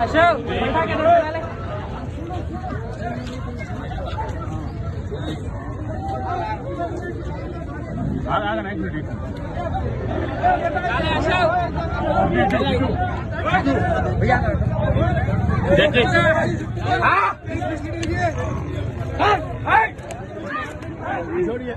अशोक बैठा के डाले आगा नहीं अशोक भैया छोड़िए